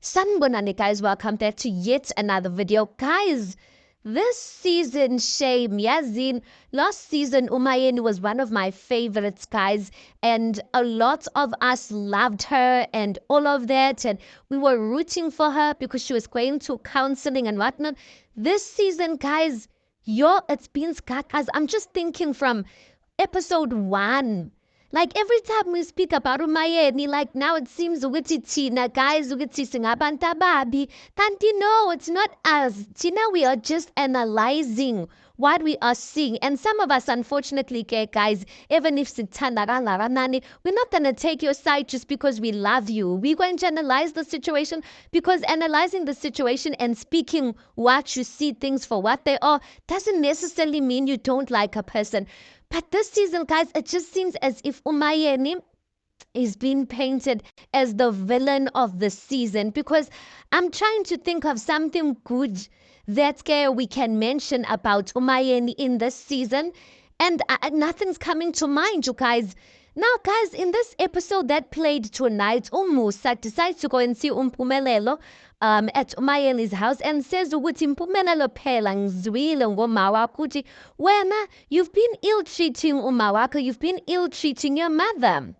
Sanibonani guys, welcome back to yet another video. Guys, this season, shame, yazin. Last season, Umayeni was one of my favorites, guys, and a lot of us loved her and all of that, and we were rooting for her because she was going to counseling and whatnot. This season, guys, it's been guys. I'm just thinking from episode 1. Like every time we speak about umayeni, like now it seems ukuthi thina guys ukuthi singabantu ababi. Kanti no, it's not us. Tina, we are just analyzing what we are seeing. And some of us, unfortunately, guys, even if sithanda kangakanani, we're not gonna take your side just because we love you. We're going to analyze the situation because analyzing the situation and speaking what you see things for what they are doesn't necessarily mean you don't like a person. But this season, guys, it just seems as if Umayeni is being painted as the villain of the season because I'm trying to think of something good that we can mention about Umayeni in this season, and nothing's coming to mind, you guys. Now, guys, in this episode that played tonight, Umusa decides to go and see Umpumelelo at Umayeli's house and says ukuthi Mpumelelo phela ngizwile ngoma wakho ukuthi wena you've been ill-treating uma wakho, you've been ill-treating your mother.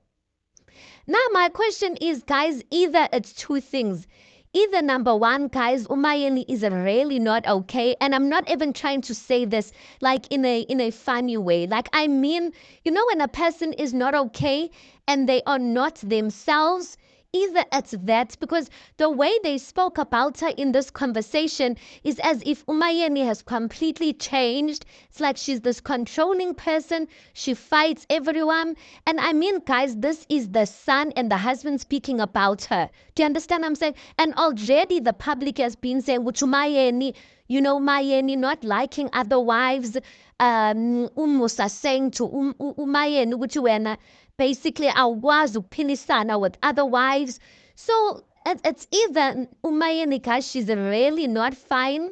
Now, my question is, guys, either it's two things. Either number one, guys, Umayeni is really not okay. And I'm not even trying to say this like in a funny way. Like, I mean, you know, when a person is not okay and they are not themselves, either it's that, because the way they spoke about her in this conversation is as if Umayeni has completely changed. It's like she's this controlling person. She fights everyone. And I mean, guys, this is the son and the husband speaking about her. Do you understand what I'm saying? And already the public has been saying, which Umayeni, you know, Umayeni not liking other wives. Umusa saying to Umayeni, which wena basically awakwazi ukuphilisana with other wives. So it's either Umayeni, guys, she's really not fine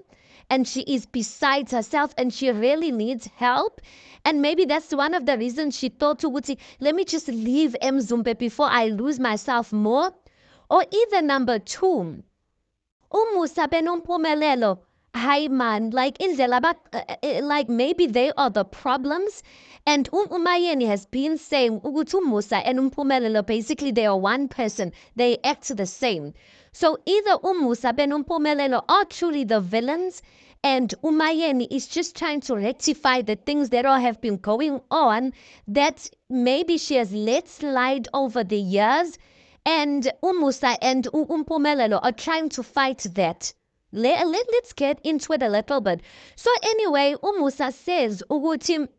and she is besides herself and she really needs help. And maybe that's one of the reasons she thought to Wuti, let me just leave Mzumbe before I lose myself more. Or either number two, Umusa benompumelelo. Hi man, like like maybe they are the problems, and Umayeni has been saying ukuthi Umusa and Umpumelelo basically they are one person, they act the same. So either Umusa and Umpumelelo are truly the villains, and Umayeni is just trying to rectify the things that all have been going on that maybe she has let slide over the years, and Umusa and Umpumelelo are trying to fight that. Let's get into it a little bit. So anyway, Umusa says ukuthi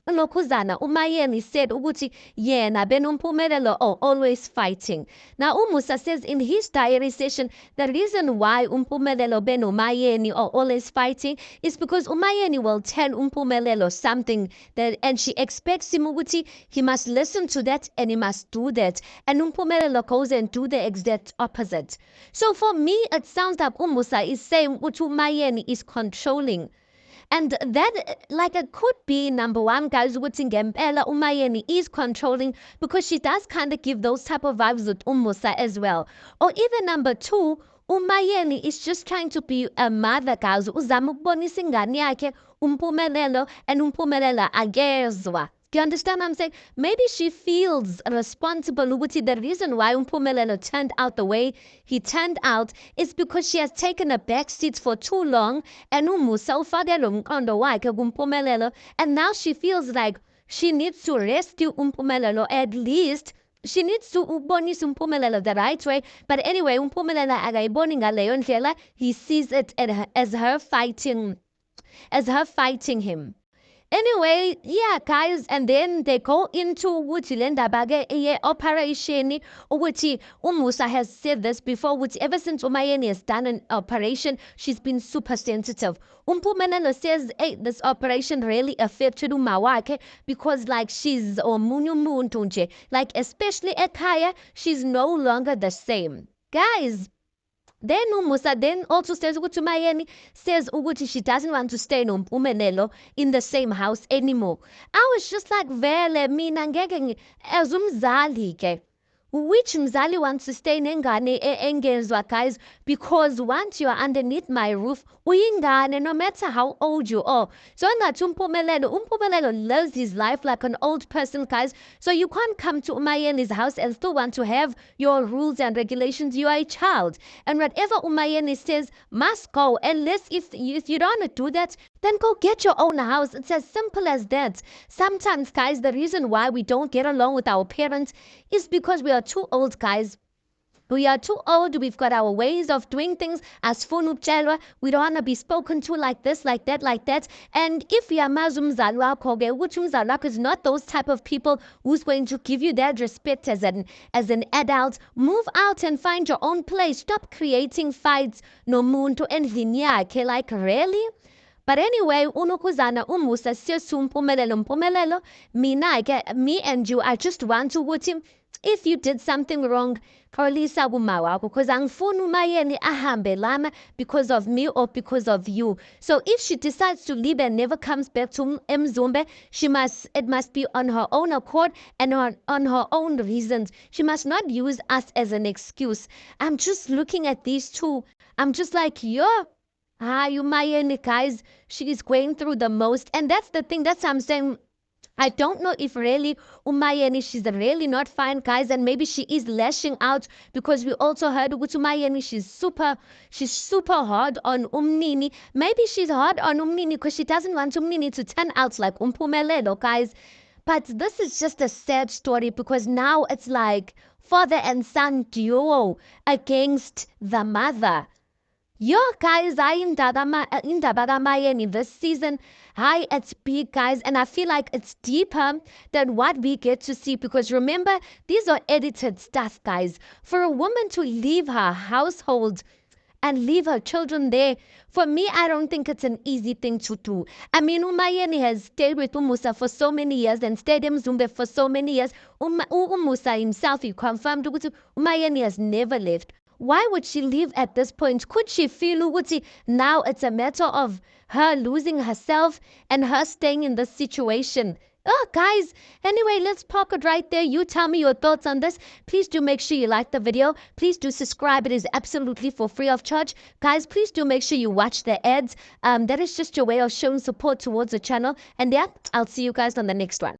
lokhuzana Umayeni said ukuthi yena benompumelelo always fighting. Now Umusa says in his diary session the reason why Umpumelelo benomayeni are always fighting is because Umayeni will tell Umpumelelo something that and she expects him ukuthi he must listen to that and he must do that, and Umpumelelo goes and do the exact opposite. So for me it sounds like Umusa is saying ukuthi Umayeni is controlling. And that, like, it could be number one, guys, ukuthi ngempela Umayeni is controlling because she does kind of give those type of vibes with Umusa as well. Or either number two, Umayeni is just trying to be a mother, guys. Uzama ukubonisa ingane yakhe Umpumelelo and Umpumelela akezwa. Do you understand what I'm saying? Maybe she feels responsible ukuthi the reason why Umpumelelo turned out the way he turned out is because she has taken a back seat for too long and Umusa ufake lo mqondo wakhe kuMpumelelo, and now she feels like she needs to rescue Umpumelelo, at least she needs to ubonisa Umpumelelo the right way. But anyway, Umpumelelo akayiboni ngaleyo ndlela. He sees it as her fighting him. Anyway, yeah, guys, and then they go into ukuthi le ndaba ke ye-operation ukuthi Umusa has said this before ukuthi ever since Umayeni has done an operation, she's been super sensitive. Umpumelelo says, hey, this operation really affected uma wakhe because like she's omunye umuntu nje, like especially ekhaya, she's no longer the same. Guys, then Umusa then also says ukuthi Umayeni says ukuthi she doesn't want to stay noMpumelelo in the same house anymore. I was just like vele mina ngeke as umzali ke Which mzali wants to stay nengane engezwa, guys, because once you are underneath my roof, uyingane no matter how old you are. So ngathi umpumelelo lives his life like an old person, guys. So you can't come to Umayeni's house and still want to have your rules and regulations. You are a child. And whatever Umayeni says must go. Unless if you don't want to do that, then go get your own house. It's as simple as that. Sometimes, guys, the reason why we don't get along with our parents is because we are too old, guys. We are too old. We've got our ways of doing things. As funupchelwa, we don't want to be spoken to like this, like that, like that. And if yamazumzali wakho, which umzali is not those type of people who's going to give you that respect as an adult, move out and find your own place. Stop creating fights. No muntu endlini yakhe. Like, really? But anyway, unokuzana umusa mpumelelo. Me and you, I just want to with him. If you did something wrong, Carlisa Gumawa, because angfunu mayeni ahambe lana because of me or because of you. So if she decides to leave and never comes back to Mzumbe, it must be on her own accord and on her own reasons. She must not use us as an excuse. I'm just looking at these two. I'm just like, yo. Umayeni, guys, she is going through the most. And that's the thing, that's what I'm saying. I don't know if really Umayeni, she's really not fine, guys, and maybe she is lashing out because we also heard with Umayeni, she's super hard on Umnini. Maybe she's hard on Umnini because she doesn't want Umnini to turn out like Umpumelelo, guys. But this is just a sad story because now it's like father and son duo against the mother. Yo, guys, I in Mayeni this season. Hi, it's big, guys, and I feel like it's deeper than what we get to see because remember, these are edited stuff, guys. For a woman to leave her household and leave her children there, for me, I don't think it's an easy thing to do. I mean, Umayeni has stayed with Umusa for so many years and stayed in Mzumbe for so many years. Umusa himself, he confirmed Umayeni has never left. Why would she leave at this point? Could she feel ukuthi now it's a matter of her losing herself and her staying in this situation? Oh, guys, anyway, let's park it right there. You tell me your thoughts on this. Please do make sure you like the video. Please do subscribe. It is absolutely for free of charge. Guys, please do make sure you watch the ads. That is just your way of showing support towards the channel. And yeah, I'll see you guys on the next one.